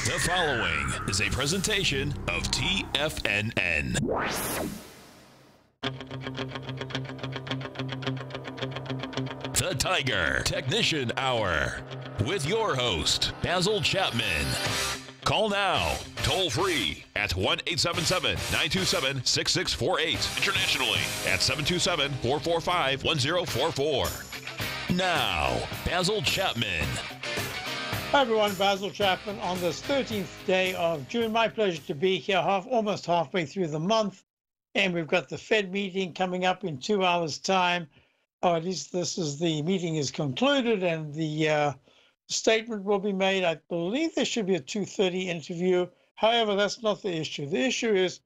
The following is a presentation of TFNN. The Tiger Technician Hour with your host, Basil Chapman. Call now, toll free at 1-877-927-6648. Internationally at 727-445-1044. Now, Basil Chapman. Hi everyone, Basil Chapman on this 13th day of June. My pleasure to be here, almost halfway through the month. And we've got the Fed meeting coming up in 2 hours' time. Or at least the meeting is concluded and the statement will be made. I believe there should be a 2:30 interview. However, that's not the issue. The issue is,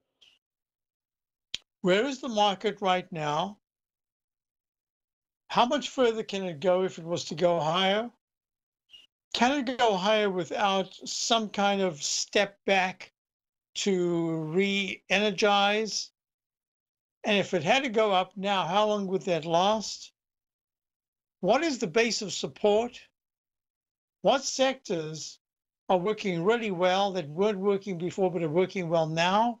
where is the market right now? How much further can it go if it was to go higher? Can it go higher without some kind of step back to re-energize? And if it had to go up now, how long would that last? What is the base of support? What sectors are working really well that weren't working before but are working well now?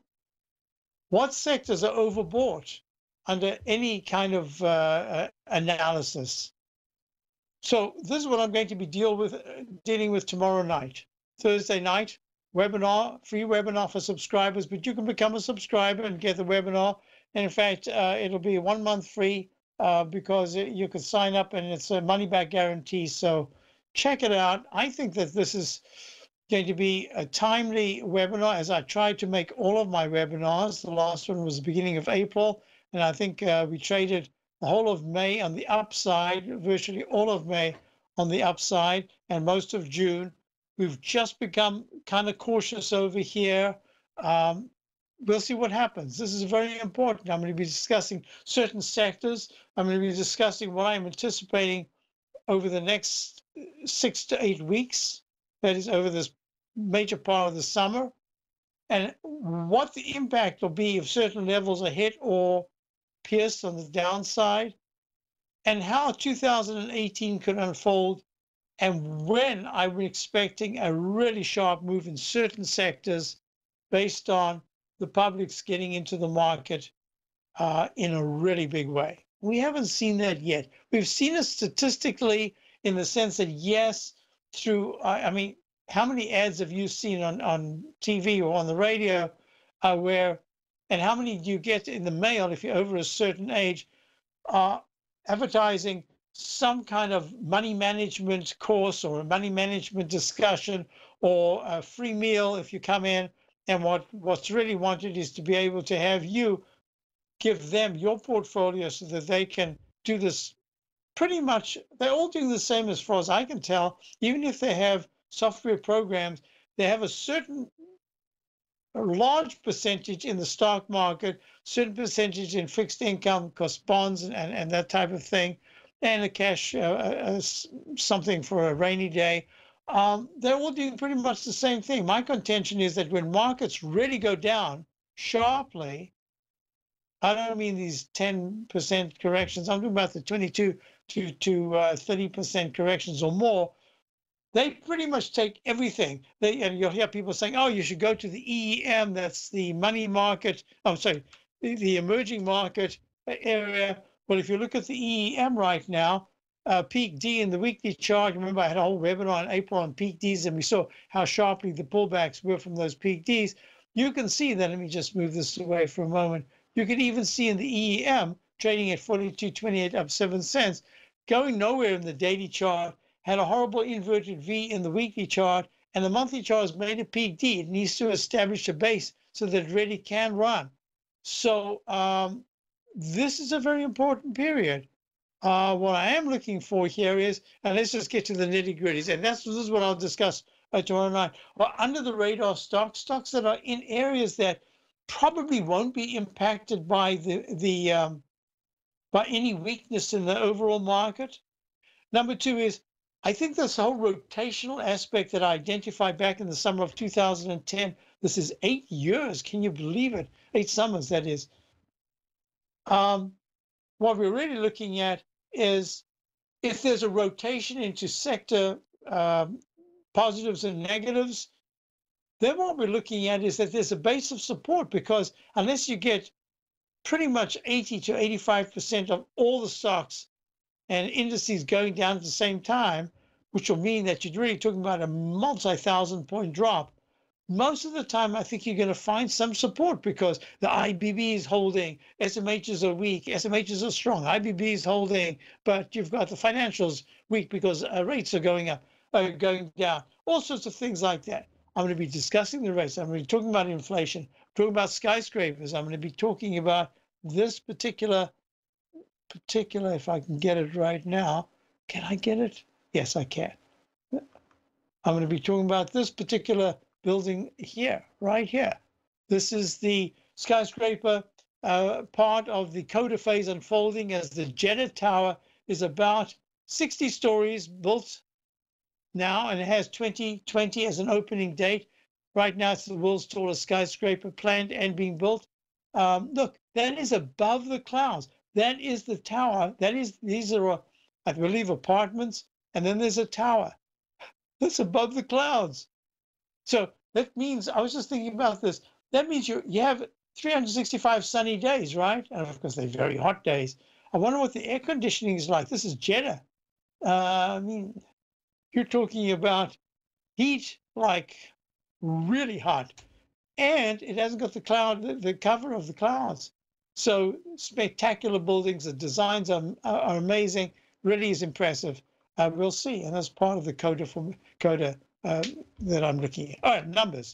What sectors are overbought under any kind of analysis? So this is what I'm going to be dealing with tomorrow night, Thursday night, webinar, free webinar for subscribers, but you can become a subscriber and get the webinar. And in fact, it'll be 1 month free because you can sign up and it's a money back guarantee. So check it out. I think that this is going to be a timely webinar, as I tried to make all of my webinars. The last one was the beginning of April, and I think we traded the whole of May on the upside, virtually all of May on the upside, and most of June. We've just become kind of cautious over here. We'll see what happens. This is very important. I'm going to be discussing certain sectors. I'm going to be discussing what I'm anticipating over the next 6 to 8 weeks, that is over this major part of the summer, and what the impact will be if certain levels are hit or pierced on the downside, and how 2018 could unfold, and when I'm expecting a really sharp move in certain sectors based on the public's getting into the market in a really big way. We haven't seen that yet. We've seen it statistically in the sense that, yes, through, I mean, how many ads have you seen on TV or on the radio where, and how many do you get in the mail if you're over a certain age, advertising some kind of money management course or a money management discussion or a free meal if you come in, and what's really wanted is to be able to have you give them your portfolio so that they can do this. Pretty much, they're all doing the same as far as I can tell. Even if they have software programs, they have a large percentage in the stock market, certain percentage in fixed income, because bonds and that type of thing, and a cash, something for a rainy day. They're all doing pretty much the same thing. My contention is that when markets really go down sharply, I don't mean these 10% corrections, I'm talking about the 22 to 30% corrections or more. They pretty much take everything. And you'll hear people saying, oh, you should go to the EEM, that's the money market, I'm sorry, the emerging market area. Well, if you look at the EEM right now, peak D in the weekly chart, remember I had a whole webinar in April on peak Ds, and we saw how sharply the pullbacks were from those peak Ds. You can see that, let me just move this away for a moment. You can even see in the EEM, trading at 42.28 up 7 cents, going nowhere in the daily chart, had a horrible inverted V in the weekly chart, and the monthly chart has made a peak D. It needs to establish a base so that it really can run. So this is a very important period. What I am looking for here is, and let's just get to the nitty gritties, and this is what I'll discuss tomorrow night. Well, under the radar stocks that are in areas that probably won't be impacted by by any weakness in the overall market. Number two is, I think this whole rotational aspect that I identified back in the summer of 2010, this is 8 years, can you believe it? 8 summers, that is. What we're really looking at is if there's a rotation into sector positives and negatives, then what we're looking at is that there's a base of support, because unless you get pretty much 80 to 85% of all the stocks and indices going down at the same time, which will mean that you're really talking about a multi-thousand point drop, most of the time I think you're going to find some support, because the IBB is holding, SMHs are weak, SMHs are strong, IBB is holding, but you've got the financials weak because rates are going up, going down, all sorts of things like that. I'm going to be discussing the rates. I'm going to be talking about inflation, talking about skyscrapers. I'm going to be talking about this particular, if I can get it right now. Can I get it? Yes, I can. I'm going to be talking about this particular building here, right here. This is the skyscraper part of the Coda phase unfolding, as the Jeddah Tower is about 60 stories built now, and it has 2020 as an opening date. Right now, it's the world's tallest skyscraper, planned and being built. Look, that is above the clouds. That is the tower. These are, I believe, apartments, and then there's a tower that's above the clouds. So that means, I was just thinking about this, that means you have 365 sunny days, right? And of course, they're very hot days. I wonder what the air conditioning is like. This is Jeddah. I mean, you're talking about heat like really hot, and it hasn't got the cover of the clouds. So spectacular buildings. The designs are amazing. Really is impressive. We'll see, and that's part of the Coda that I'm looking at. All right, numbers.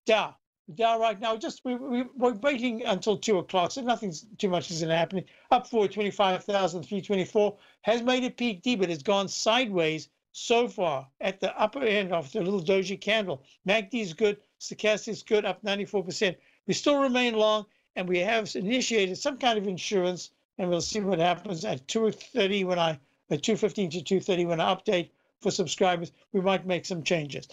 Dow right now, just we're waiting until 2 o'clock, so nothing's too much is going to happen. Up for 25,324, has made a peak D, but it's gone sideways so far at the upper end of the little doji candle. MACD is good, stochastic is good, up 94%. We still remain long, and we have initiated some kind of insurance, and we'll see what happens at 2:30 at 2:15 to 2:30 when I update for subscribers. We might make some changes.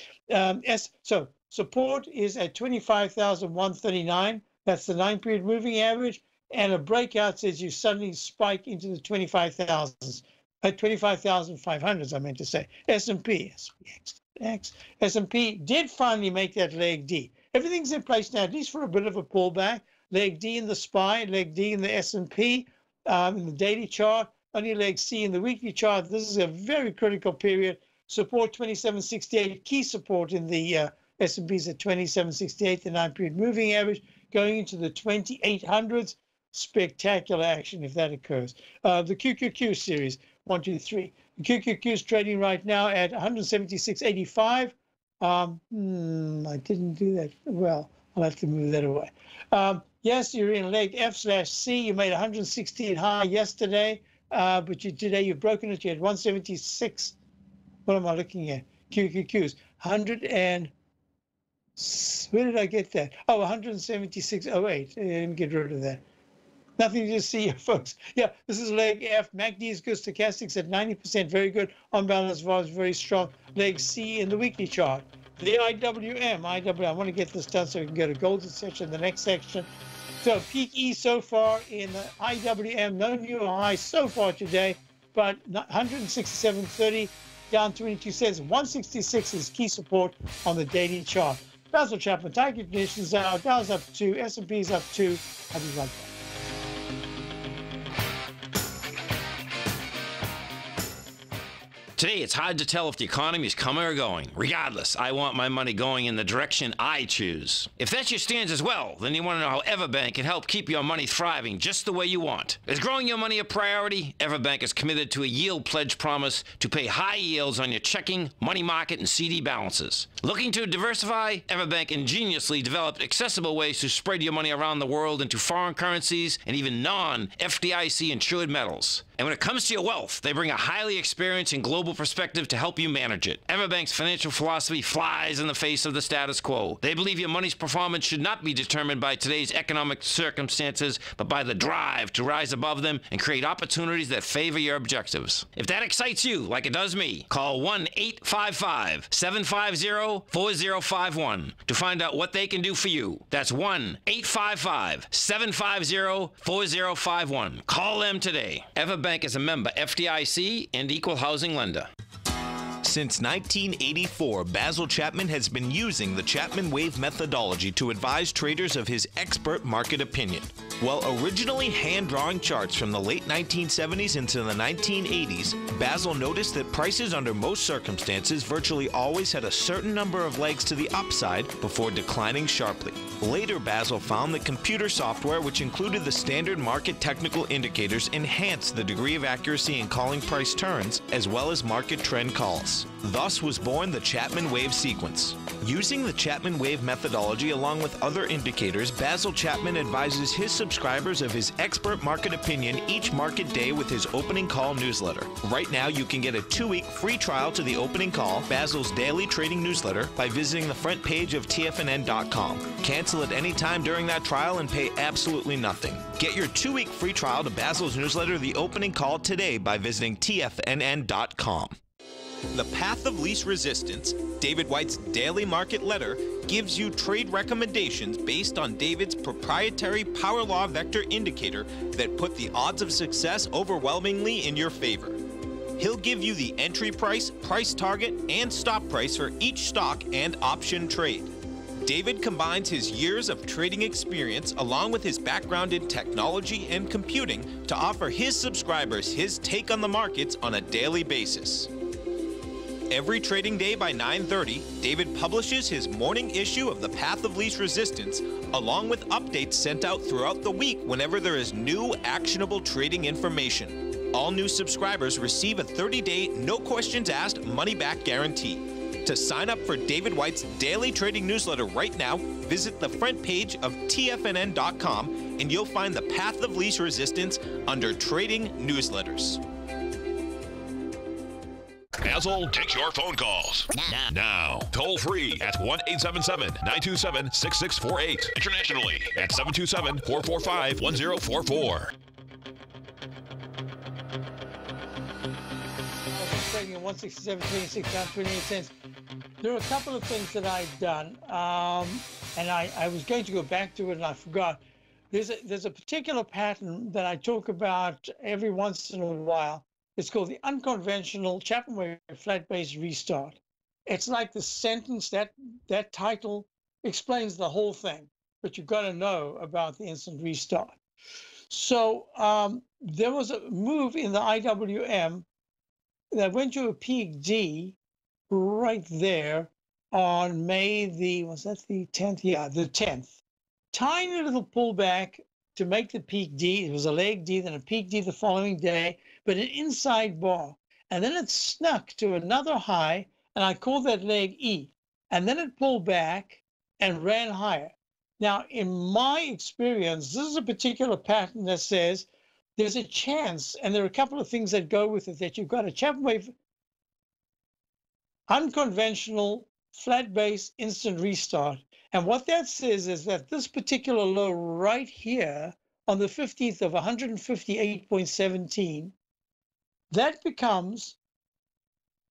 So support is at 25,139. That's the 9-period moving average, and a breakout says you suddenly spike into the 25,000s. At 25,500s, I meant to say. S&P did finally make that leg D. Everything's in place now, at least for a bit of a pullback. Leg D in the SPY, leg D in the S&P, in the daily chart, only leg C in the weekly chart. This is a very critical period. Support 2768, key support in the S&P is at 2768, the 9-period moving average, going into the 2800s. Spectacular action if that occurs. The QQQ series, 1, 2, 3. The QQQ is trading right now at 176.85. I didn't do that well. I'll have to move that away. Yes, you're in leg F/C. You made 116 high yesterday, but today you've broken it. You had 176. What am I looking at? QQQs. 100 and where did I get that? Oh, 176.08. Let me get rid of that. Nothing to see here, folks. Yeah, this is leg F. MACD is good. Stochastics at 90%, very good. On balance, was very strong. Leg C in the weekly chart. The IWM, I want to get this done so we can go to golden section, the next section. So peak E so far in the IWM, no new high so far today, but 167.30, down 22 cents. 166 is key support on the daily chart. Basil Chapman, target conditions out. Dow's up 2, S&P's up 2. I'll be right back. Today, it's hard to tell if the economy is coming or going. Regardless, I want my money going in the direction I choose. If that's your stance as well, then you want to know how Everbank can help keep your money thriving just the way you want. Is growing your money a priority? Everbank is committed to a yield pledge promise to pay high yields on your checking, money market, and CD balances. Looking to diversify? Everbank ingeniously developed accessible ways to spread your money around the world into foreign currencies and even non-FDIC insured metals. And when it comes to your wealth, they bring a highly experienced and global perspective to help you manage it. Everbank's financial philosophy flies in the face of the status quo. They believe your money's performance should not be determined by today's economic circumstances, but by the drive to rise above them and create opportunities that favor your objectives. If that excites you, like it does me, call 1-855-750-4051 to find out what they can do for you. That's 1-855-750-4051. Call them today. Everbank is a member FDIC and equal housing lender. Since 1984, Basil Chapman has been using the Chapman Wave methodology to advise traders of his expert market opinion. While originally hand-drawing charts from the late 1970s into the 1980s, Basil noticed that prices under most circumstances virtually always had a certain number of legs to the upside before declining sharply. Later, Basil found that computer software, which included the standard market technical indicators, enhanced the degree of accuracy in calling price turns as well as market trend calls. Thus was born the Chapman Wave sequence. Using the Chapman Wave methodology along with other indicators, Basil Chapman advises his subscribers of his expert market opinion each market day with his opening call newsletter. Right now, you can get a 2-week free trial to the opening call, Basil's daily trading newsletter, by visiting the front page of TFNN.com. Cancel at any time during that trial and pay absolutely nothing. Get your 2-week free trial to Basil's newsletter, The Opening Call, today by visiting TFNN.com. The Path of Least Resistance, David White's daily market letter, gives you trade recommendations based on David's proprietary Power Law Vector indicator that put the odds of success overwhelmingly in your favor. He'll give you the entry price, price target, and stop price for each stock and option trade. David combines his years of trading experience along with his background in technology and computing to offer his subscribers his take on the markets on a daily basis. Every trading day by 9:30, David publishes his morning issue of The Path of Least Resistance, along with updates sent out throughout the week whenever there is new actionable trading information. All new subscribers receive a 30-day, no questions asked, money-back guarantee. To sign up for David White's daily trading newsletter right now, visit the front page of TFNN.com and you'll find The Path of Least Resistance under Trading Newsletters. Basil takes your phone calls. Now. Toll free at 1-877-927-6648. Internationally at 727-445-1044. Trading at 167.26 down 28 cents. There are a couple of things that I've done, and I was going to go back to it and I forgot. There's a particular pattern that I talk about every once in a while. It's called the unconventional Chapman Wave flat-based restart. It's like the sentence, that title explains the whole thing, but you've got to know about the instant restart. So there was a move in the IWM that went to a peak D right there on May the, was that the 10th? Yeah, the 10th. Tiny little pullback to make the peak D. It was a leg D, then a peak D the following day, but an inside bar. And then it snuck to another high, and I called that leg E. And then it pulled back and ran higher. Now, in my experience, this is a particular pattern that says there's a chance, and there are a couple of things that go with it, that you've got a Chapman Wave unconventional flat base instant restart. And what that says is that this particular low right here on the 15th of 158.17, that becomes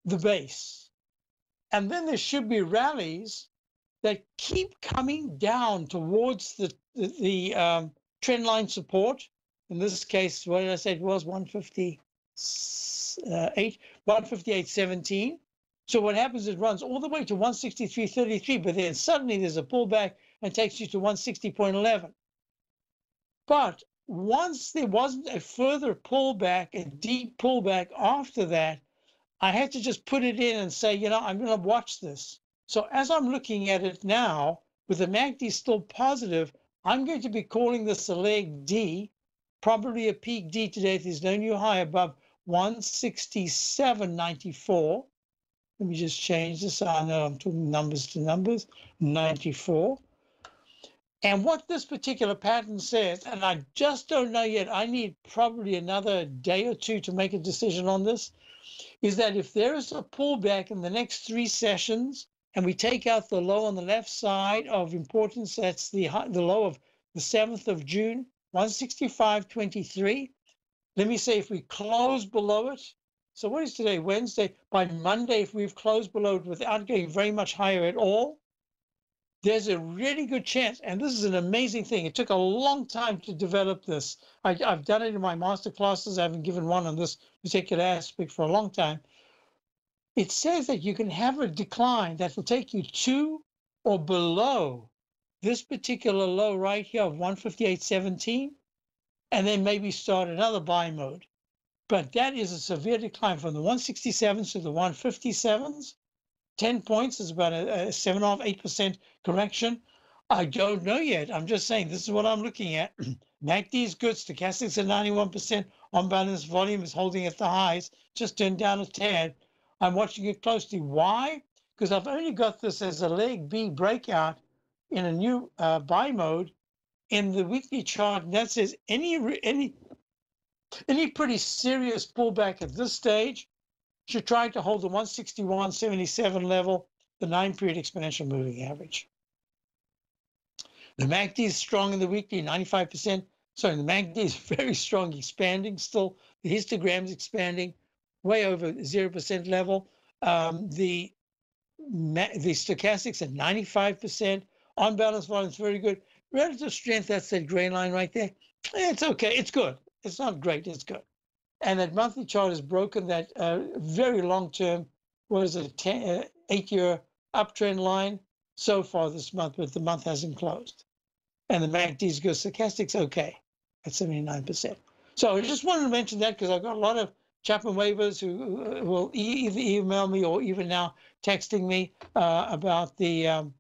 the base. And then there should be rallies that keep coming down towards the trend line support. In this case, what did I say? It was 158.17. So what happens is it runs all the way to 163.33, but then suddenly there's a pullback and takes you to 160.11. But once there wasn't a further pullback, a deep pullback after that, I had to just put it in and say, you know, I'm going to watch this. So as I'm looking at it now, with the MACD still positive, I'm going to be calling this a leg D, probably a peak D today if there's no new high above 167.94. Let me just change this. I know I'm talking numbers to numbers, 94. And what this particular pattern says, and I just don't know yet, I need probably another day or two to make a decision on this, is that if there is a pullback in the next 3 sessions, and we take out the low on the left side of importance, that's the low of the 7th of June, 165.23. Let me say if we close below it, so what is today, Wednesday? By Monday, if we've closed below it without going very much higher at all, there's a really good chance, and this is an amazing thing. It took a long time to develop this. I've done it in my master classes. I haven't given one on this particular aspect for a long time. it says that you can have a decline that will take you to or below this particular low right here of 158.17, and then maybe start another buy mode. But that is a severe decline from the 167s to the 157s. 10 points is about a 7.5%, 8% correction. I don't know yet. I'm just saying this is what I'm looking at. MACD is good. Stochastics at 91%. On balance volume is holding at the highs. Just turned down a tad. I'm watching it closely. Why? Because I've only got this as a leg B breakout in a new buy mode in the weekly chart. And that says any pretty serious pullback at this stage should try to hold the 161.77 level, the 9-period exponential moving average. The MACD is strong in the weekly, 95%. Sorry, the MACD is very strong, expanding still. The histogram is expanding, way over 0% level. The stochastics at 95%. On balance volume is very good. Relative strength, that's that gray line right there. It's okay. It's good. It's not great. It's good. And that monthly chart has broken that very long-term, what is it, 8-year uptrend line so far this month, but the month hasn't closed. And the MACD is good. Stochastics, okay, at 79%. So I just wanted to mention that because I've got a lot of Chapman waivers who will either email me or even now texting me about the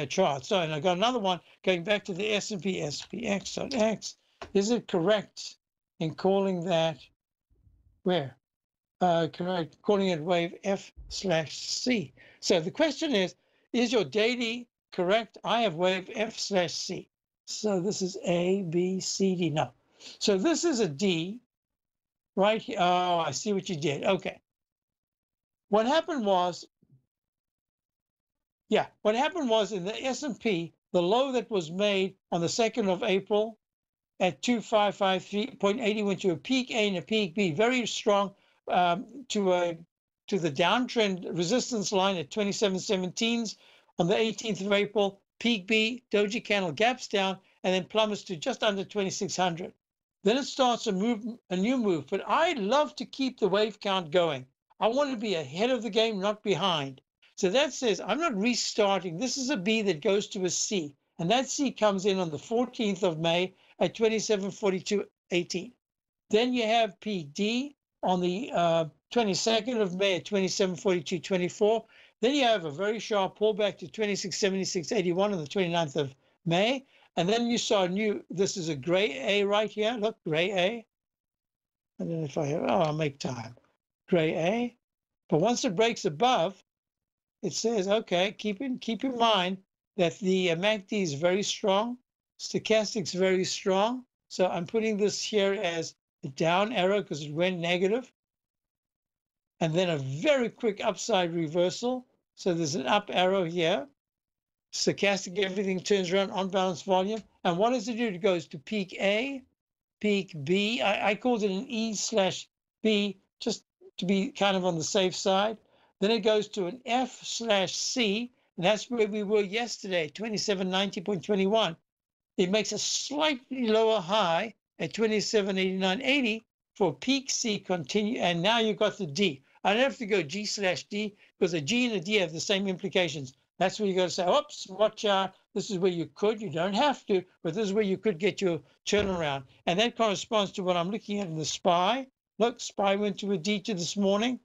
chart. So, and I got another one going back to the S&P, SPX.X. Is it correct in calling that, where? Correct, calling it wave F/C. So the question is your daily correct? I have wave F/C. So this is A, B, C, D. No. So this is a D right here. Oh, I see what you did. Okay. What happened was, what happened was in the S&P, the low that was made on the 2nd of April at 2553.80 went to a peak A and a peak B, very strong to the downtrend resistance line at 27.17s on the 18th of April. Peak B, doji candle gaps down, and then plummets to just under 2600. Then it starts a new move. But I love to keep the wave count going. I want to be ahead of the game, not behind. So that says I'm not restarting. This is a B that goes to a C, and that C comes in on the 14th of May at 2742.18. Then you have peak D on the 22nd of May at 2742.24. Then you have a very sharp pullback to 2676.81 on the 29th of May. And then you saw this is a gray A right here. Look, gray A. I don't know if I have, I'll make time. Gray A. But once it breaks above, it says, okay, keep in mind that the MACD is very strong. Stochastics very strong. So I'm putting this here as a down arrow because it went negative. And then a very quick upside reversal. So there's an up arrow here. Stochastic, everything turns around on balance volume. And what does it do? It goes to peak A, peak B. I called it an E/B just to be kind of on the safe side. Then it goes to an F/C. And that's where we were yesterday, 2790.21. It makes a slightly lower high at 2789.80 for peak C continue. And now you've got the D. I don't have to go G/D because a G and a D have the same implications. That's where you got to say, oops, watch out. This is where you could. You don't have to, but this is where you could get your turnaround. And that corresponds to what I'm looking at in the SPY. Look, SPY went to a D2 this morning.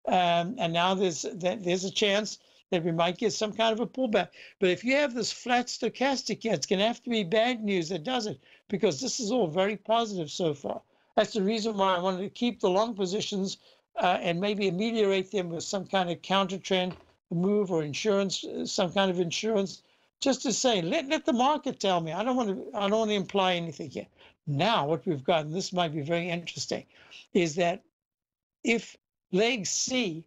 And now there's a chance that we might get some kind of a pullback. But if you have this flat stochastic here, it's going to have to be bad news that does it, because this is all very positive so far. That's the reason why I wanted to keep the long positions and maybe ameliorate them with some kind of counter trend move or insurance, some kind of insurance, just to say, let the market tell me. I don't want to imply anything here. Now, what we've got, and this might be very interesting, is that if leg C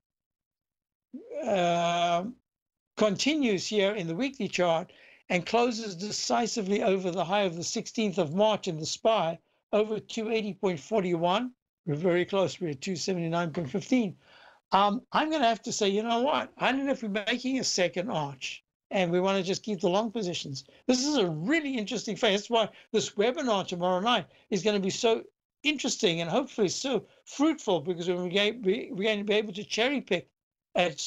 continues here in the weekly chart and closes decisively over the high of the 16th of March in the SPY over 280.41, we're very close. We're at 279.15. I'm going to have to say, you know what? I don't know if we're making a second arch and we want to just keep the long positions. This is a really interesting phase. That's why this webinar tomorrow night is going to be so interesting and hopefully so fruitful, because we're going to be able to cherry pick at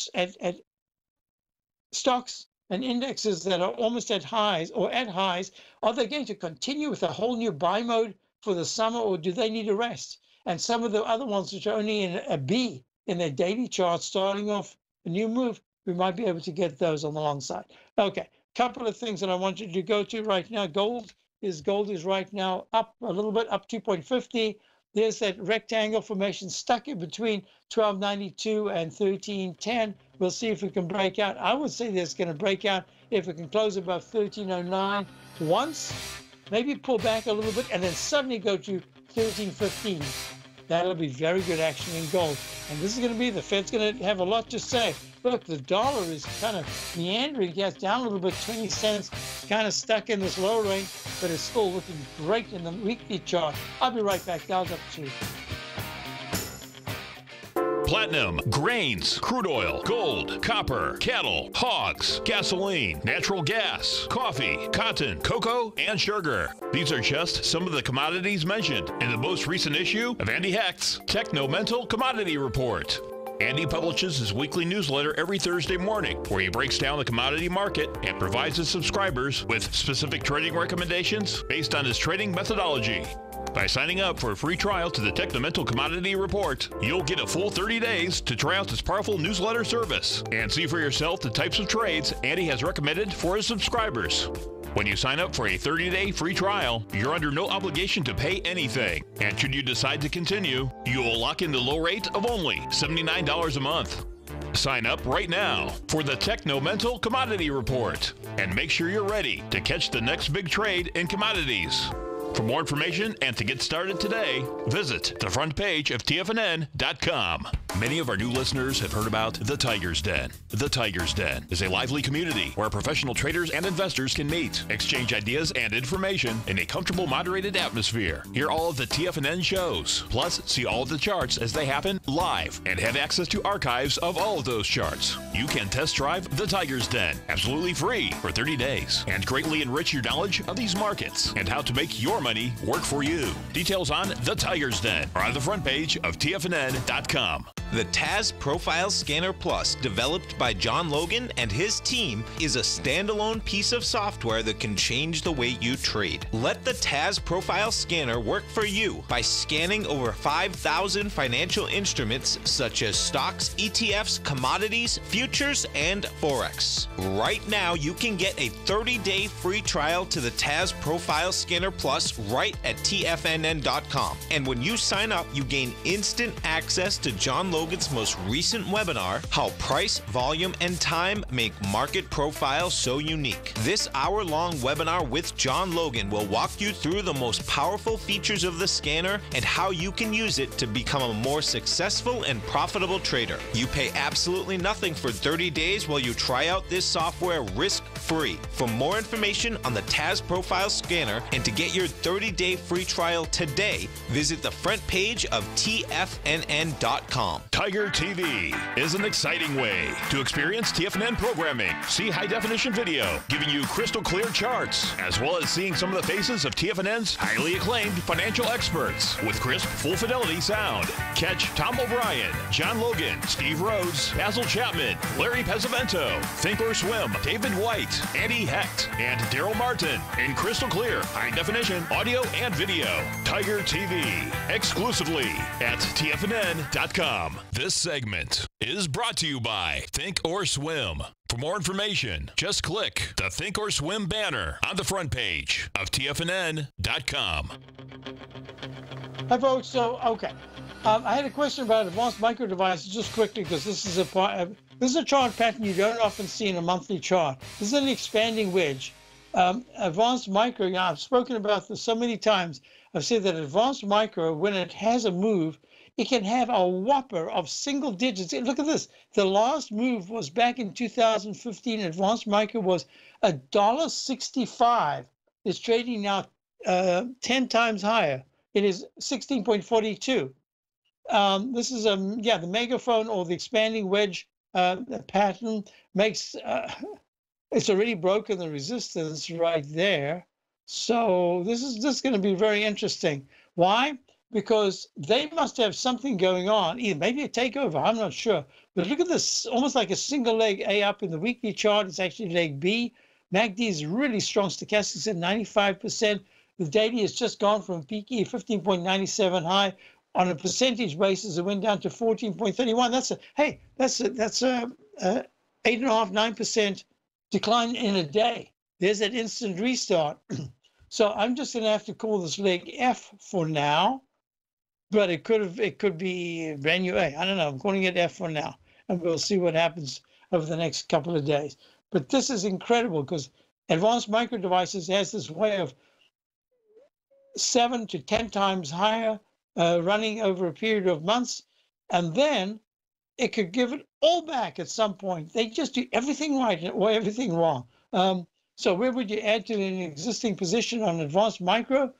stocks and indexes that are almost at highs or at highs. Are they going to continue with a whole new buy mode for the summer, or do they need a rest? And some of the other ones which are only in a B in their daily chart, starting off a new move, we might be able to get those on the long side. Okay, couple of things that I want you to go to right now. Gold is right now up a little bit, up 2.50. There's that rectangle formation stuck in between 1292 and 1310. We'll see if we can break out. I would say there's going to break out if it can close above 1309 once, maybe pull back a little bit, and then suddenly go to 1315. That'll be very good action in gold. And this is going to be, the Fed's going to have a lot to say. Look, the dollar is kind of meandering. Yes, down a little bit, 20 cents. It's kind of stuck in this low range, but it's still looking great in the weekly chart. I'll be right back. Dow's up to you. Platinum, grains, crude oil, gold, copper, cattle, hogs, gasoline, natural gas, coffee, cotton, cocoa, and sugar. These are just some of the commodities mentioned in the most recent issue of Andy Hecht's Techno-Mental Commodity Report. Andy publishes his weekly newsletter every Thursday morning, where he breaks down the commodity market and provides his subscribers with specific trading recommendations based on his trading methodology. By signing up for a free trial to the Techno-Mental Commodity Report, you'll get a full 30 days to try out this powerful newsletter service and see for yourself the types of trades Andy has recommended for his subscribers. When you sign up for a 30-day free trial, you're under no obligation to pay anything. And should you decide to continue, you will lock in the low rate of only $79 a month. Sign up right now for the Techno-Mental Commodity Report and make sure you're ready to catch the next big trade in commodities. For more information and to get started today, visit the front page of TFNN.com. Many of our new listeners have heard about The Tiger's Den. The Tiger's Den is a lively community where professional traders and investors can meet, exchange ideas and information in a comfortable, moderated atmosphere. Hear all of the TFNN shows, plus see all of the charts as they happen live and have access to archives of all of those charts. You can test drive The Tiger's Den absolutely free for 30 days and greatly enrich your knowledge of these markets and how to make your money work for you. Details on The Tiger's Den are on the front page of TFNN.com. The TAS Profile Scanner Plus, developed by John Logan and his team, is a standalone piece of software that can change the way you trade. Let the TAS Profile Scanner work for you by scanning over 5,000 financial instruments such as stocks, ETFs, commodities, futures, and Forex. Right now, you can get a 30-day free trial to the TAS Profile Scanner Plus right at TFNN.com. And when you sign up, you gain instant access to John Logan's most recent webinar, How Price, Volume, and Time Make Market Profiles So Unique. This hour-long webinar with John Logan will walk you through the most powerful features of the scanner and how you can use it to become a more successful and profitable trader. You pay absolutely nothing for 30 days while you try out this software risk-free. For more information on the TAS Profile Scanner and to get your 30-day free trial today, visit the front page of TFNN.com. Tiger TV is an exciting way to experience TFNN programming. See high-definition video, giving you crystal clear charts, as well as seeing some of the faces of TFNN's highly acclaimed financial experts with crisp, full-fidelity sound. Catch Tom O'Brien, John Logan, Steve Rhodes, Basil Chapman, Larry Pesavento, Think or Swim, David White, Andy Hecht, and Daryl Martin in crystal clear, high-definition audio and video. Tiger TV, exclusively at TFNN.com. This segment is brought to you by Think or Swim. For more information, just click the Think or Swim banner on the front page of TFNN.com. Hi, folks. So, okay. I had a question about advanced micro devices just quickly, because this is a chart pattern you don't often see in a monthly chart. This is an expanding wedge. Advanced micro, I've spoken about this so many times. I've said that advanced micro, when it has a move, it can have a whopper of single digits. Look at this. The last move was back in 2015. Advanced micro was $1.65. It's trading now 10 times higher. It is 16.42. This is the megaphone or the expanding wedge pattern makes it's already broken the resistance right there. So this is just going to be very interesting. Why? because they must have something going on, either maybe a takeover, I'm not sure. But look at this, almost like a single leg A up in the weekly chart. It's actually leg B. MACD is really strong. Stochastics at 95%. The daily has just gone from peak E 15.97 high. On a percentage basis, it went down to 14.31. That's a 8.5%, 9% decline in a day. There's that instant restart. So I'm just going to have to call this leg F for now, but it could be brand new A. I don't know. I'm calling it F for now, and we'll see what happens over the next couple of days. But this is incredible because Advanced Micro Devices has this way of 7 to 10 times higher running over a period of months, and then it could give it all back at some point. They just do everything right or everything wrong. So where would you add to an existing position on Advanced Micro?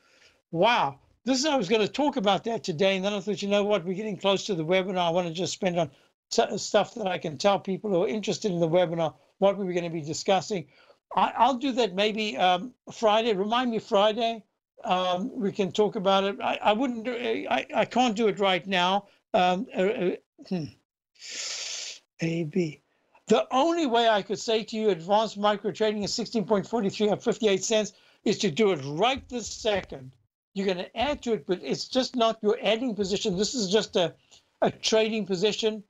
Wow. I was going to talk about that today, and then I thought, you know what, we're getting close to the webinar. I want to just spend on stuff that I can tell people who are interested in the webinar what we were going to be discussing. I'll do that maybe Friday. Remind me Friday. We can talk about it. I wouldn't do I can't do it right now. A, B. The only way I could say to you Advanced Micro Trading is 16.43 up 58 cents is to do it right this second. You're going to add to it, but it's just not your adding position. This is just a trading position.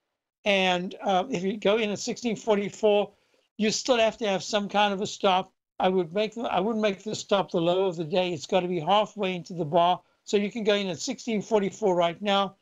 And if you go in at 16.44, you still have to have some kind of a stop. I wouldn't make the stop the low of the day. It's got to be halfway into the bar. So you can go in at 16.44 right now.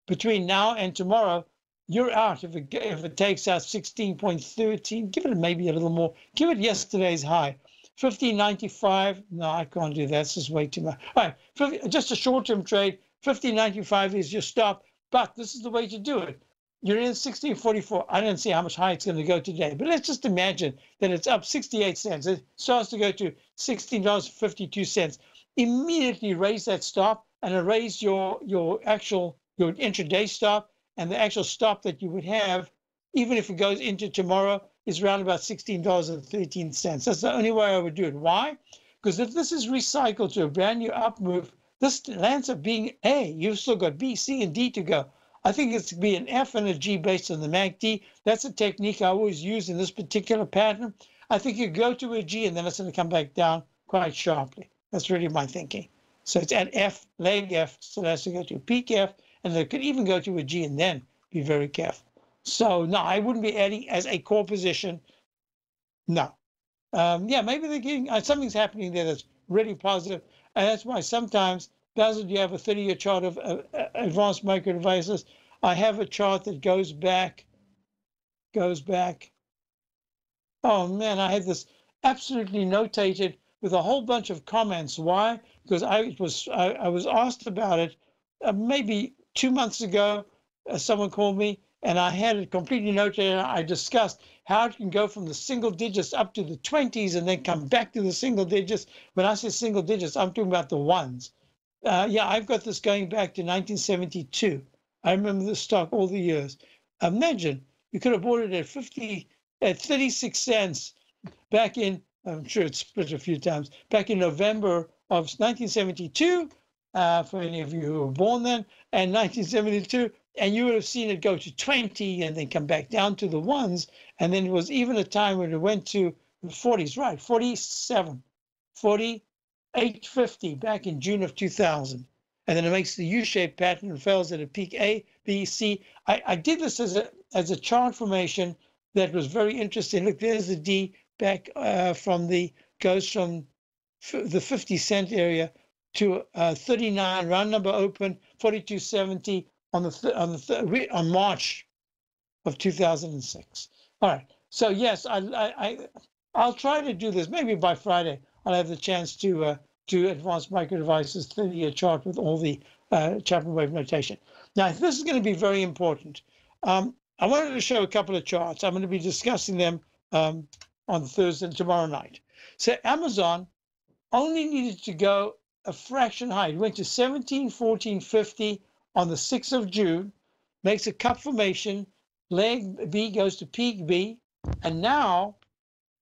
Between now and tomorrow, you're out if it takes out 16.13. Give it maybe a little more. Give it yesterday's high, 15.95. No, I can't do that. This is way too much. All right, just a short-term trade. 15.95 is your stop, but this is the way to do it. You're in 16.44. I don't see how much higher it's going to go today, but let's just imagine that it's up 68 cents. It starts to go to $16.52. Immediately raise that stop and erase your intraday stop, and the actual stop that you would have, even if it goes into tomorrow, is around about $16.13. That's the only way I would do it. Why? Because if this is recycled to a brand new up move, this lands up being A. You've still got B, C, and D to go. I think it's to be an F and a G based on the MACD. That's a technique I always use in this particular pattern. I think you go to a G and then it's going to come back down quite sharply. That's really my thinking. So it's at F, leg F, so it has to go to peak F, and it could even go to a G and then be very careful. So no, I wouldn't be adding as a core position. No. Yeah, maybe they're getting, something's happening there that's really positive. And that's why sometimes, Basil, do you have a 30-year chart of Advanced Micro Devices? I have a chart that goes back. Oh man, I had this absolutely notated with a whole bunch of comments. Why? Because I was asked about it maybe 2 months ago. Someone called me and I had it completely notated. I discussed how it can go from the single digits up to the 20s and then come back to the single digits. When I say single digits, I'm talking about the ones. Yeah, I've got this going back to 1972. I remember the stock all the years. Imagine you could have bought it at 36 cents back in, I'm sure it's split a few times, back in November of 1972, for any of you who were born then, and 1972, and you would have seen it go to 20 and then come back down to the ones. And then it was even a time when it went to the 40s, right, 47, 40, 850 back in June of 2000. And then it makes the U-shaped pattern and fails at a peak A, B, C. I did this as a chart formation that was very interesting. Look, there's the D back goes from the 50-cent area to 39, round number open, 42.70 on March of 2006. All right. So yes, I'll try to do this. Maybe by Friday I'll have the chance to Advanced Micro Devices 30-year chart with all the Chapman wave notation. Now, this is going to be very important. I wanted to show a couple of charts. I'm going to be discussing them on Thursday and tomorrow night. So Amazon only needed to go a fraction high. It went to 1714.50 on the 6th of June, makes a cup formation, leg B goes to peak B, and now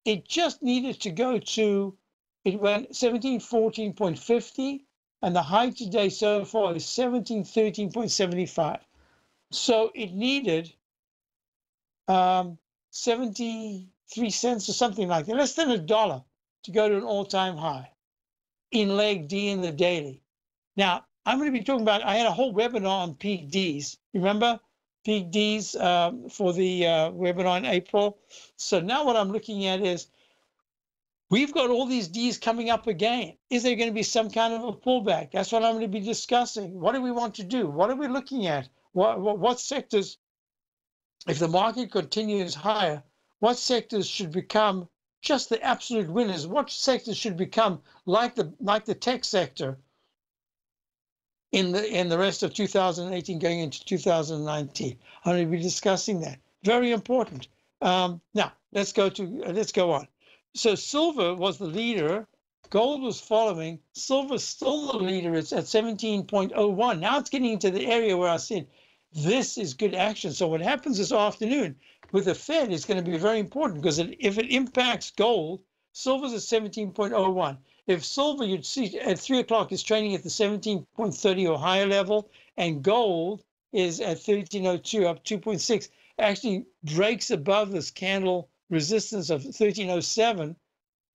it just needed to go to, it went 1714.50 and the high today so far is 1713.75. So it needed 73 cents or something like that, less than $1 to go to an all-time high in leg D in the daily. Now, I'm going to be talking about, I had a whole webinar on peak Ds. Remember peak Ds for the webinar in April? So now what I'm looking at is, we've got all these Ds coming up again. Is there going to be some kind of a pullback? That's what I'm going to be discussing. What do we want to do? What are we looking at? What sectors, if the market continues higher, what sectors should become just the absolute winners? What sectors should become like the tech sector in the rest of 2018 going into 2019? I'm going to be discussing that. Very important. Now let's go on. So silver was the leader, gold was following, silver's still the leader. It's at 17.01. Now it's getting into the area where I said this is good action. So what happens this afternoon with the Fed is going to be very important, because if it impacts gold, silver's at 17.01. If silver, you'd see at 3 o'clock, is trading at the 17.30 or higher level, and gold is at 1302, up 2.6, actually breaks above this candle resistance of 1307,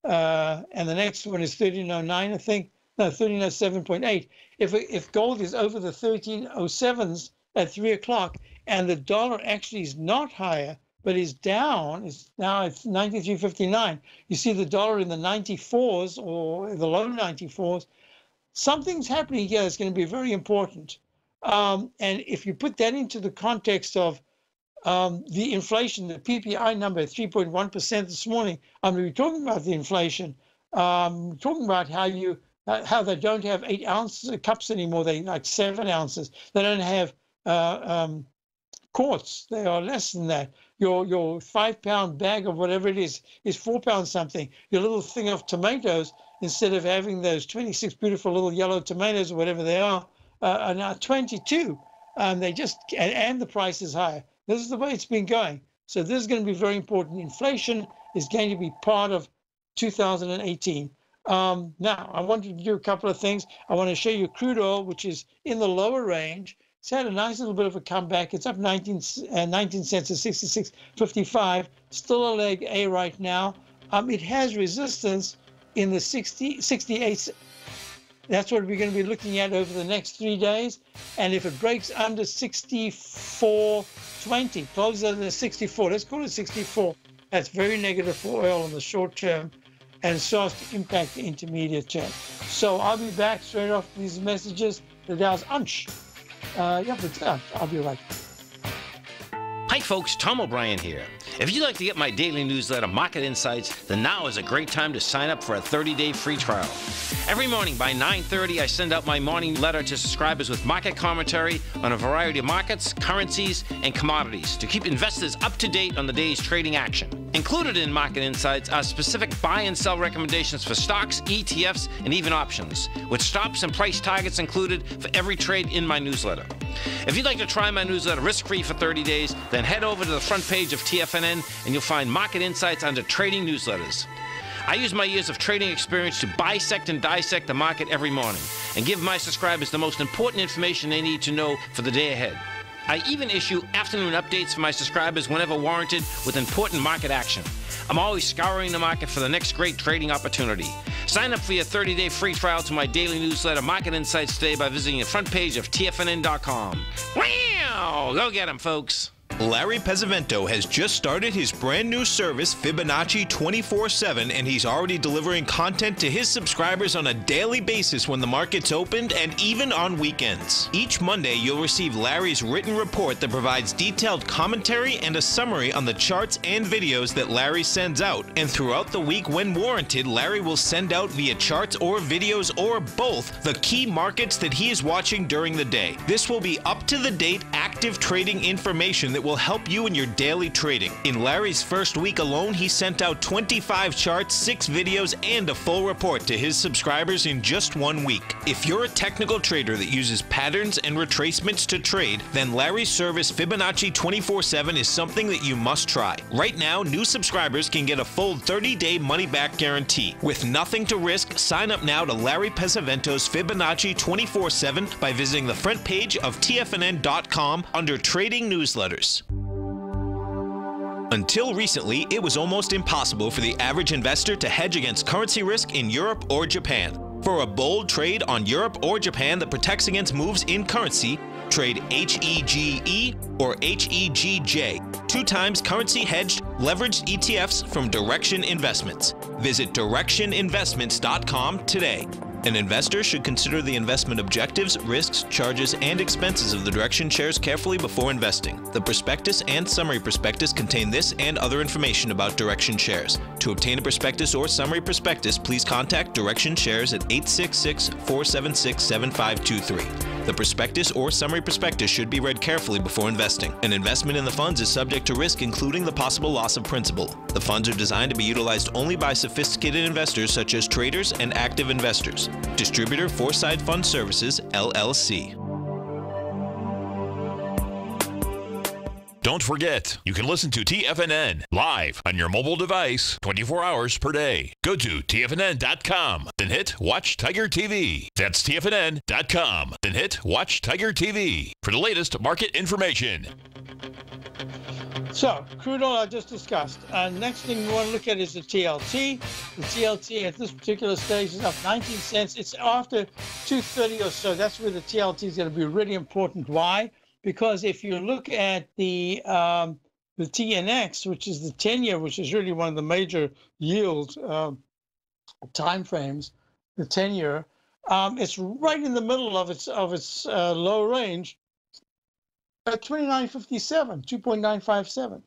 and the next one is 1309, I think. No, 1307.8. If gold is over the 1307s at 3 o'clock, and the dollar actually is not higher, but is down, is now at 93.59. You see the dollar in the 94s or the low 94s. Something's happening here that's going to be very important. And if you put that into the context of the inflation, the PPI number at 3.1% this morning, I'm going to be talking about the inflation, talking about how they don't have 8-ounce cups anymore. They like 7 ounces. They don't have quarts. They are less than that. Your 5-pound bag of whatever it is 4 pounds something. Your little thing of tomatoes, instead of having those 26 beautiful little yellow tomatoes or whatever they are now 22. They just, and the price is higher. This is the way it's been going. So this is going to be very important. Inflation is going to be part of 2018. Now, I wanted to do a couple of things. I want to show you crude oil, which is in the lower range. It's had a nice little bit of a comeback. It's up 19 cents to 66.55. Still a leg A right now. It has resistance in the 68. That's what we're going to be looking at over the next 3 days. And if it breaks under 64.20, closes under 64, let's call it 64. That's very negative for oil in the short term and starts to impact the intermediate term. So I'll be back straight after these messages. The Dow's unch. I'll be right back. Hi folks, Tom O'Brien here. If you'd like to get my daily newsletter, Market Insights, then now is a great time to sign up for a 30-day free trial. Every morning by 9:30, I send out my morning letter to subscribers with market commentary on a variety of markets, currencies, and commodities to keep investors up to date on the day's trading action. Included in Market Insights are specific buy and sell recommendations for stocks, ETFs, and even options, with stops and price targets included for every trade in my newsletter. If you'd like to try my newsletter risk-free for 30 days, then head over to the front page of TFNN and you'll find Market Insights under Trading Newsletters. I use my years of trading experience to bisect and dissect the market every morning and give my subscribers the most important information they need to know for the day ahead. I even issue afternoon updates for my subscribers whenever warranted with important market action. I'm always scouring the market for the next great trading opportunity. Sign up for your 30-day free trial to my daily newsletter, Market Insights, today by visiting the front page of TFNN.com. Wow! Go get 'em, folks. Larry Pesavento has just started his brand new service, Fibonacci 24/7, and he's already delivering content to his subscribers on a daily basis when the market's opened and even on weekends. Each Monday, you'll receive Larry's written report that provides detailed commentary and a summary on the charts and videos that Larry sends out. And throughout the week, when warranted, Larry will send out via charts or videos or both the key markets that he is watching during the day. This will be up-to-the-date, active trading information that will will help you in your daily trading. In Larry's first week alone, he sent out 25 charts, 6 videos, and a full report to his subscribers in just 1 week. If you're a technical trader that uses patterns and retracements to trade, then Larry's service Fibonacci 24/7 is something that you must try. Right now, new subscribers can get a full 30-day money-back guarantee. With nothing to risk, sign up now to Larry Pesavento's Fibonacci 24/7 by visiting the front page of TFNN.com under Trading Newsletters. Until recently, it was almost impossible for the average investor to hedge against currency risk in Europe or Japan. For a bold trade on Europe or Japan that protects against moves in currency, trade HEGE or HEGJ, 2 times currency hedged leveraged ETFs from Direction Investments. Visit directioninvestments.com today. An investor should consider the investment objectives, risks, charges, and expenses of the Direction shares carefully before investing. The prospectus and summary prospectus contain this and other information about Direction shares. To obtain a prospectus or summary prospectus, please contact Direction shares at 866-476-7523. The prospectus or summary prospectus should be read carefully before investing. An investment in the funds is subject to risk, including the possible loss of principal. The funds are designed to be utilized only by sophisticated investors such as traders and active investors. Distributor Foreside Fund Services, LLC. Don't forget, you can listen to TFNN live on your mobile device 24 hours per day. Go to TFNN.com, then hit Watch Tiger TV. That's TFNN.com, then hit Watch Tiger TV for the latest market information. So, crude oil I just discussed. Next thing we want to look at is the TLT. The TLT at this particular stage is up 19 cents. It's after 2:30 or so. That's where the TLT is going to be really important. Why? Because if you look at the TNX, which is the 10-year, which is really one of the major yield time frames, the 10-year, it's right in the middle of its low range at 29.57, 2.957.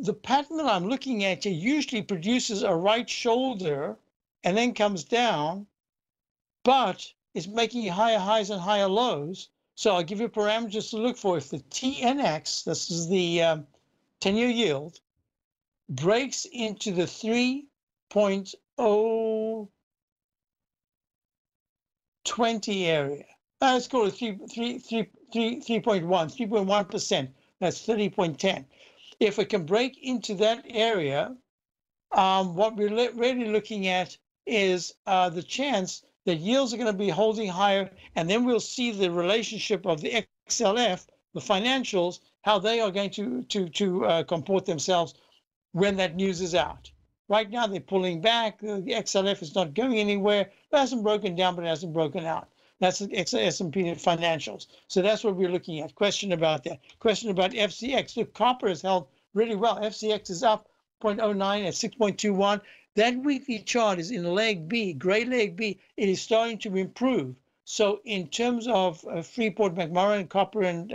The pattern that I'm looking at here usually produces a right shoulder and then comes down, but it's making higher highs and higher lows. So I'll give you parameters to look for. If the TNX, this is the 10-year yield, breaks into the 3.020 area, let's call it 3.1%. That's 30.10. If it can break into that area, what we're really looking at is the chance that yields are going to be holding higher, and then we'll see the relationship of the XLF, the financials, how they are going to comport themselves when that news is out. Right now, they're pulling back. The XLF is not going anywhere. It hasn't broken down, but it hasn't broken out. That's the S&P financials. So that's what we're looking at. Question about that. Question about FCX. Look, copper has held really well. FCX is up 0.09 at 6.21. That weekly chart is in leg B, gray leg B. It is starting to improve. So in terms of Freeport, McMoran, copper, and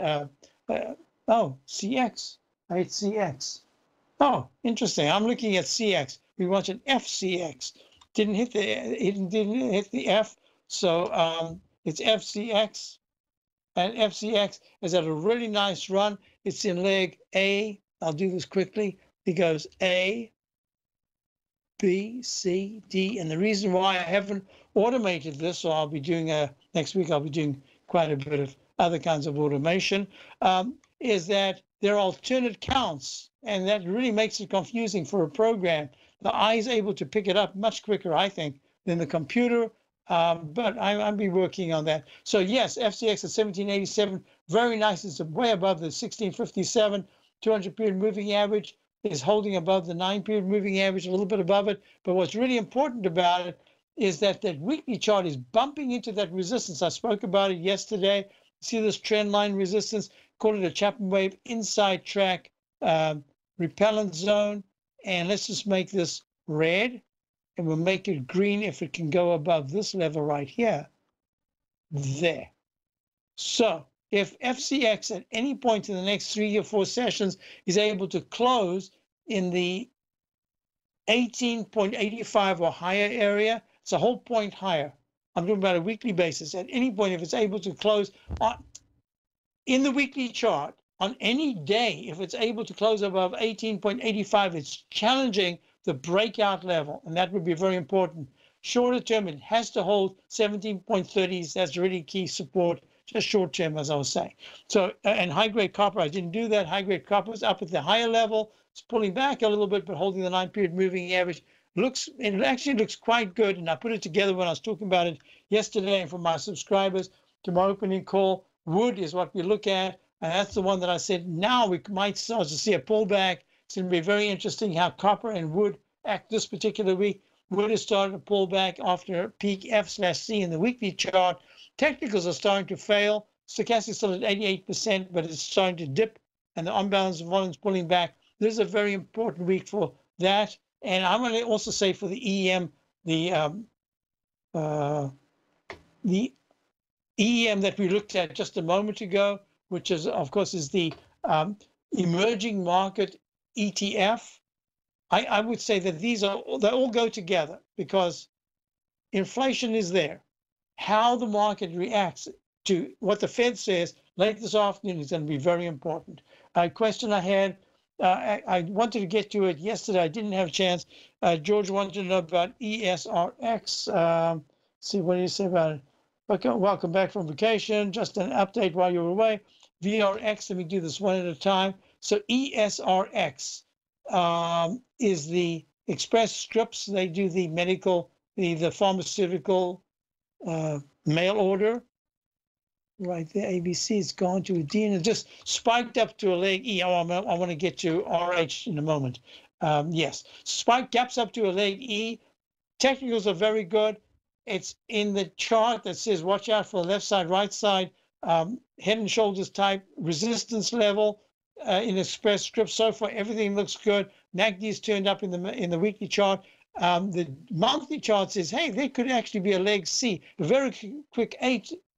CX. I hate CX. Oh, interesting. I'm looking at CX. We wanted FCX. Didn't hit the F. So it's FCX, and FCX is at a really nice run. It's in leg A. I'll do this quickly. It goes A, B, C, D, and the reason why I haven't automated this, so I'll be doing next week. I'll be doing quite a bit of other kinds of automation. Is that there are alternate counts, and that really makes it confusing for a program. The eye is able to pick it up much quicker, I think, than the computer. But I'll be working on that. So yes, FCX at 1787, very nice. It's way above the 1657. 200-period moving average is holding above the 9-period moving average, a little bit above it. But what's really important about it is that that weekly chart is bumping into that resistance. I spoke about it yesterday. See this trend line resistance, call it a Chapman wave inside track repellent zone. And let's just make this red. And we'll make it green if it can go above this level right here. There. So if FCX at any point in the next 3 or 4 sessions is able to close in the 18.85 or higher area, it's a whole point higher. I'm talking about a weekly basis. At any point, if it's able to close in the weekly chart on any day, if it's able to close above 18.85, it's challenging the breakout level, and that would be very important. Shorter term, it has to hold 17.30s. That's really key support, just short term, as I was saying. So, and high-grade copper, I didn't do that. High-grade copper is up at the higher level. It's pulling back a little bit, but holding the 9-period moving average. It actually looks quite good, and I put it together when I was talking about it yesterday. And for my subscribers, to my opening call, wood is what we look at, and that's the one that I said now we might start to see a pullback. It's going to be very interesting how copper and wood act this particular week. Wood is starting to pull back after peak F/C in the weekly chart. Technicals are starting to fail. Stochastic is still at 88%, but it's starting to dip, and the unbalanced volume is pulling back. This is a very important week for that. And I'm going to also say for the EM, the EM that we looked at just a moment ago, which is, of course, is the emerging market ETF. I would say that they all go together because inflation is there. How the market reacts to what the Fed says late this afternoon is going to be very important. A question I had, I wanted to get to it yesterday. I didn't have a chance. George wanted to know about ESRX. See, what do you say about it? Okay, welcome back from vacation. Just an update while you were away. VRX, let me do this one at a time. So ESRX is the Express Scripts. They do the medical, the pharmaceutical mail order. Right there, ABC is gone to a D and it just spiked up to a leg E. Oh, I want to get to RH in a moment. Yes, spike gaps up to a leg E. Technicals are very good. It's in the chart that says watch out for the left side, right side, head and shoulders type resistance level in Express Scripts. So far, everything looks good. MACD is turned up in the weekly chart. The monthly chart says, hey, there could actually be a leg C, a very quick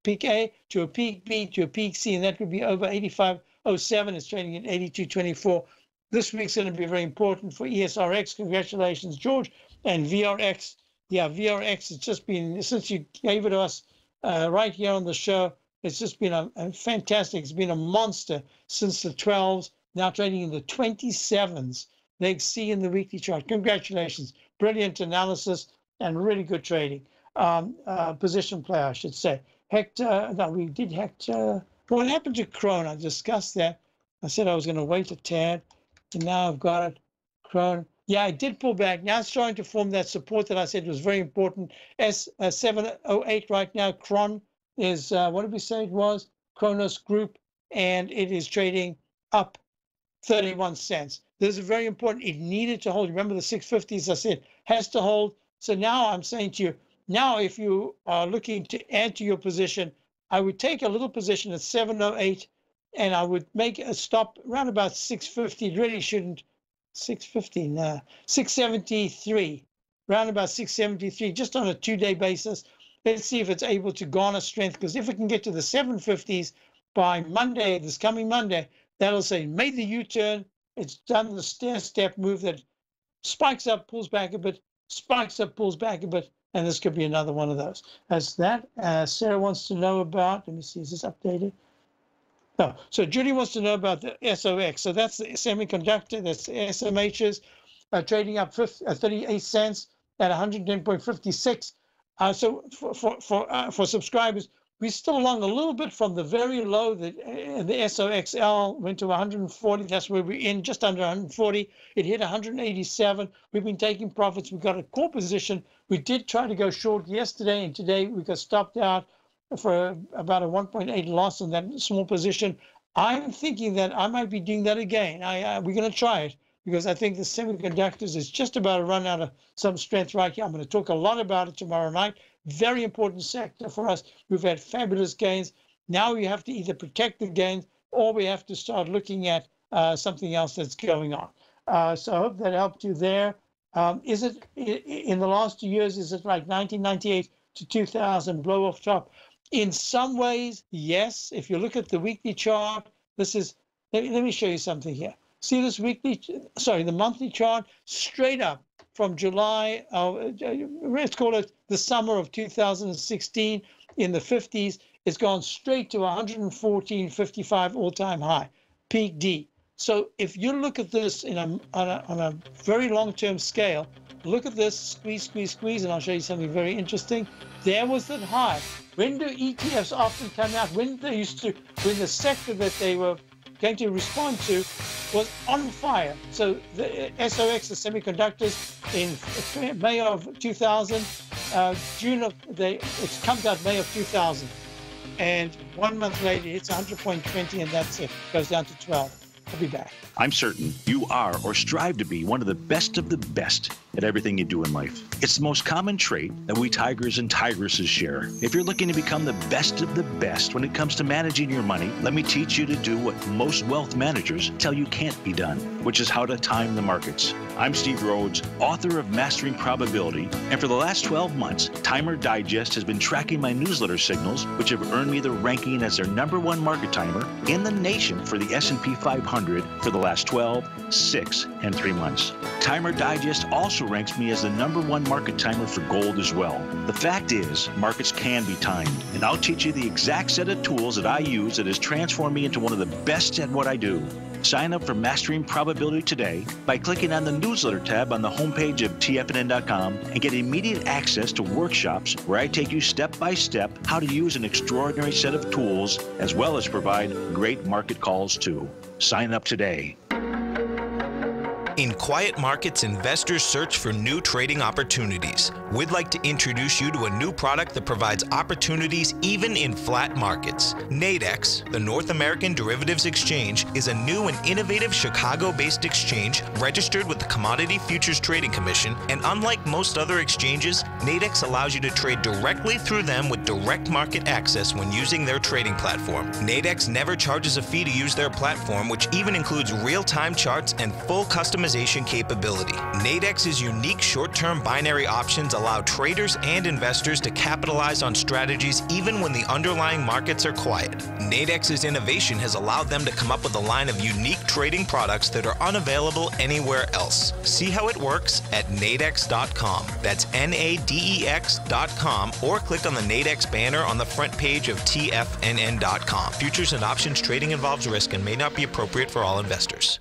peak A to a peak B to a peak C, and that would be over 85.07. It's trading at 82.24. This week's going to be very important for ESRX. Congratulations, George. And VRX, yeah, VRX, it's just been, since you gave it to us right here on the show, it's just been a fantastic. It's been a monster since the 12s, now trading in the 27s. Leg C in the weekly chart. Congratulations. Brilliant analysis and really good trading. Position play, I should say. Hector, no, we did Hector. What happened to Krone? I discussed that. I said I was going to wait a tad, and now I've got it. Krone. Yeah, I did pull back. Now it's trying to form that support that I said was very important. S708 right now. Kron is, what did we say it was? Kronos Group, and it is trading up 31 cents. This is very important. It needed to hold. Remember the 650s, I said, has to hold. So now I'm saying to you, now if you are looking to add to your position, I would take a little position at 708, and I would make a stop around about 650. It really shouldn't. 650, no, 673, round about 673, just on a 2-day basis. Let's see if it's able to garner strength, because if it can get to the 750s by Monday, this coming Monday, that'll say made the U-turn. It's done the stair-step move that spikes up, pulls back a bit, spikes up, pulls back a bit, and this could be another one of those. That's that. Sarah wants to know about, let me see, is this updated? No. So Judy wants to know about the SOX. So that's the semiconductor, that's SMHs, trading up 38 cents at 110.56. So for subscribers, we're still along a little bit from the very low that the SOXL went to 140. That's where we're in, just under 140. It hit 187. We've been taking profits. We've got a core position. We did try to go short yesterday, and today we got stopped out for about a 1.8 loss on that small position. I'm thinking that I might be doing that again. We're going to try it because I think the semiconductors is just about to run out of some strength right here. I'm going to talk a lot about it tomorrow night. Very important sector for us. We've had fabulous gains. Now we have to either protect the gains or we have to start looking at something else that's going on. So I hope that helped you there. Is it in the last 2 years, is it like 1998 to 2000 blow off top? In some ways, yes. If you look at the weekly chart, this is, let me show you something here. See this the monthly chart, straight up from July, let's call it the summer of 2016 in the 50s. It's gone straight to 114.55 all-time high. peak D. So if you look at this on a very long-term scale, look at this, squeeze, squeeze, squeeze, and I'll show you something very interesting. There was that high. When do ETFs often come out? When the sector that they were going to respond to was on fire. So the SOX, the semiconductors, in May of 2000, it comes out May of 2000. And 1 month later, it's 100.20, and that's it. Goes down to 12. I'll be back. I'm certain you are or strive to be one of the best at everything you do in life. It's the most common trait that we tigers and tigresses share. If you're looking to become the best of the best when it comes to managing your money, let me teach you to do what most wealth managers tell you can't be done, which is how to time the markets. I'm Steve Rhodes, author of Mastering Probability, and for the last 12 months, Timer Digest has been tracking my newsletter signals, which have earned me the ranking as their #1 market timer in the nation for the S&P 500 for the last 12, 6, and 3 months. Timer Digest also ranks me as the #1 market timer for gold as well. The fact is, markets can be timed, and I'll teach you the exact set of tools that I use that has transformed me into one of the best at what I do. Sign up for Mastering Probability today by clicking on the newsletter tab on the homepage of TFNN.com and get immediate access to workshops where I take you step by step how to use an extraordinary set of tools as well as provide great market calls too. Sign up today. In quiet markets, investors search for new trading opportunities. We'd like to introduce you to a new product that provides opportunities even in flat markets. Nadex, the North American Derivatives Exchange, is a new and innovative Chicago-based exchange registered with the Commodity Futures Trading Commission, and unlike most other exchanges, Nadex allows you to trade directly through them with direct market access when using their trading platform. Nadex never charges a fee to use their platform, which even includes real-time charts and full customization capability. Nadex's unique short-term binary options allow traders and investors to capitalize on strategies even when the underlying markets are quiet. Nadex's innovation has allowed them to come up with a line of unique trading products that are unavailable anywhere else. See how it works at nadex.com. That's NADEX.com, or click on the Nadex banner on the front page of TFNN.com. Futures and options trading involves risk and may not be appropriate for all investors.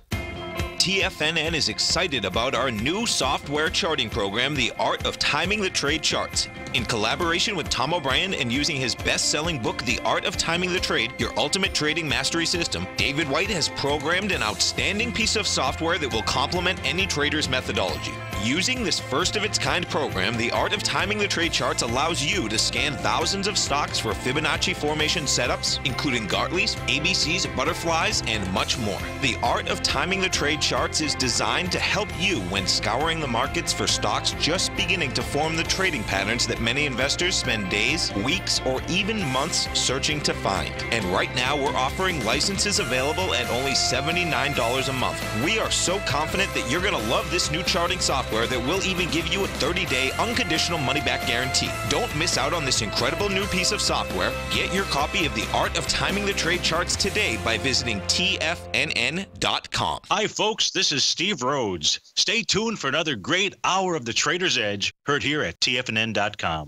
TFNN is excited about our new software charting program, The Art of Timing the Trade Charts. In collaboration with Tom O'Brien and using his best-selling book, The Art of Timing the Trade, Your Ultimate Trading Mastery System, David White has programmed an outstanding piece of software that will complement any trader's methodology. Using this first-of-its-kind program, The Art of Timing the Trade Charts allows you to scan thousands of stocks for Fibonacci formation setups, including Gartley's, ABC's, butterflies, and much more. The Art of Timing the Trade Charts is designed to help you when scouring the markets for stocks just beginning to form the trading patterns that many investors spend days, weeks, or even months searching to find. And right now, we're offering licenses available at only $79 a month. We are so confident that you're going to love this new charting software that will even give you a 30-day unconditional money-back guarantee. Don't miss out on this incredible new piece of software. Get your copy of The Art of Timing the Trade Charts today by visiting TFNN.com. Hi, folks. This is Steve Rhodes. Stay tuned for another great hour of The Trader's Edge, heard here at TFNN.com. I've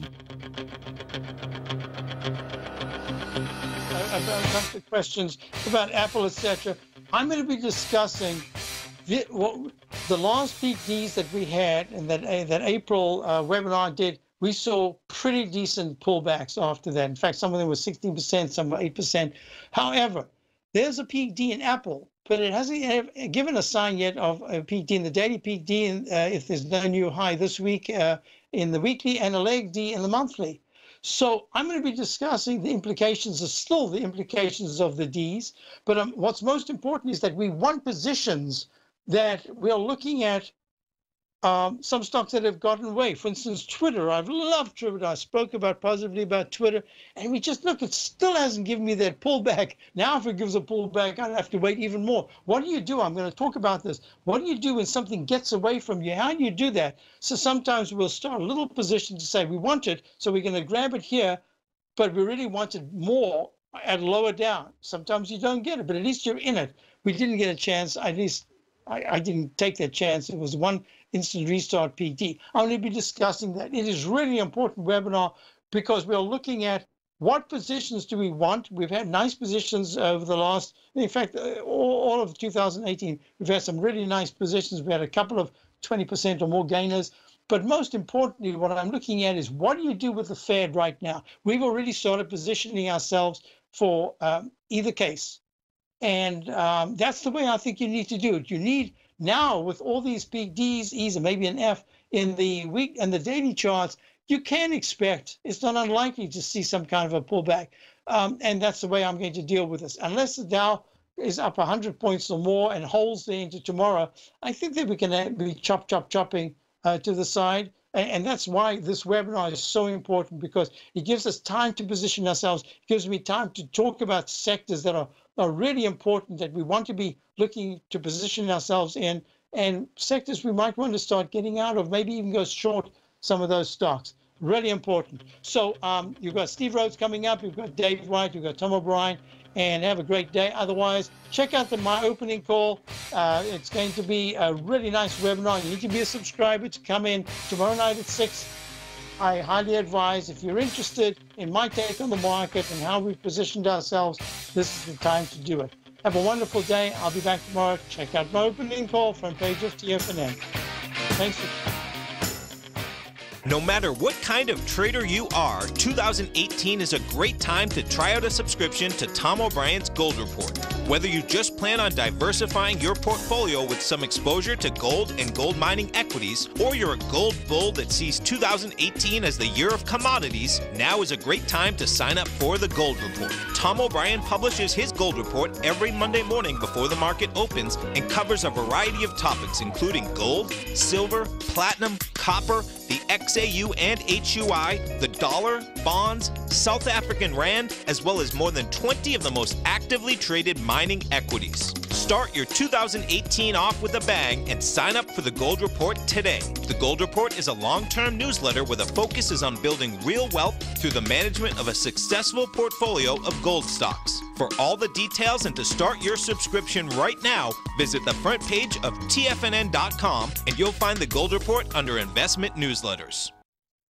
got the questions about Apple, etc. I'm going to be discussing the last peak Ds that we had and that April webinar did. We saw pretty decent pullbacks after that. In fact, some of them were 16%, some were 8%. However, there's a peak D in Apple, but it hasn't given a sign yet of a peak D in the daily peak D, if there's no new high this week in the weekly, and a leg D in the monthly. So I'm going to be discussing the implications of the Ds. But what's most important is that we want positions that we're looking at some stocks that have gotten away. For instance, Twitter. I've loved Twitter. I spoke positively about Twitter. And we just look, it still hasn't given me that pullback. Now, if it gives a pullback, I'd have to wait even more. What do you do? I'm going to talk about this. What do you do when something gets away from you? How do you do that? So sometimes we'll start a little position to say we want it, so we're going to grab it here, but we really want it more at lower down. Sometimes you don't get it, but at least you're in it. We didn't get a chance. At least I didn't take that chance. It was one instant restart PT. I'm going to be discussing that. It is really important webinar because we're looking at What positions do we want? We've had nice positions over the last, in fact, all of 2018, we've had some really nice positions. We had a couple of 20% or more gainers. But most importantly, what I'm looking at is what do you do with the Fed right now? We've already started positioning ourselves for either case. And that's the way I think you need to do it. You need now, with all these big D's, E's, and maybe an F in the week and the daily charts, you can expect, it's not unlikely to see some kind of a pullback. And that's the way I'm going to deal with this. Unless the Dow is up 100 points or more and holds there into tomorrow, I think that we can be chopping to the side. And that's why this webinar is so important, because it gives us time to position ourselves. It gives me time to talk about sectors that are really important, that we want to be looking to position ourselves in, and sectors we might want to start getting out of, maybe even go short some of those stocks. Really important. So you've got Steve Rhodes coming up, you've got Dave White, you've got Tom O'Brien, and have a great day. Otherwise, check out my opening call. It's going to be a really nice webinar. You need to be a subscriber to come in tomorrow night at 6. I highly advise, if you're interested in my take on the market and how we've positioned ourselves, this is the time to do it. Have a wonderful day. I'll be back tomorrow. Check out my opening call, front page of TFNN. Thanks for No matter what kind of trader you are, 2018 is a great time to try out a subscription to Tom O'Brien's Gold Report. Whether you just plan on diversifying your portfolio with some exposure to gold and gold mining equities, or you're a gold bull that sees 2018 as the year of commodities, now is a great time to sign up for the Gold Report. Tom O'Brien publishes his Gold Report every Monday morning before the market opens and covers a variety of topics including gold, silver, platinum, copper, the XAU and HUI, the dollar, bonds, South African rand, as well as more than 20 of the most actively traded mining equities. Start your 2018 off with a bang and sign up for the Gold Report today. The Gold Report is a long-term newsletter where the focus is on building real wealth through the management of a successful portfolio of gold stocks. For all the details and to start your subscription right now, visit the front page of TFNN.com and you'll find the Gold Report under Investment Newsletters.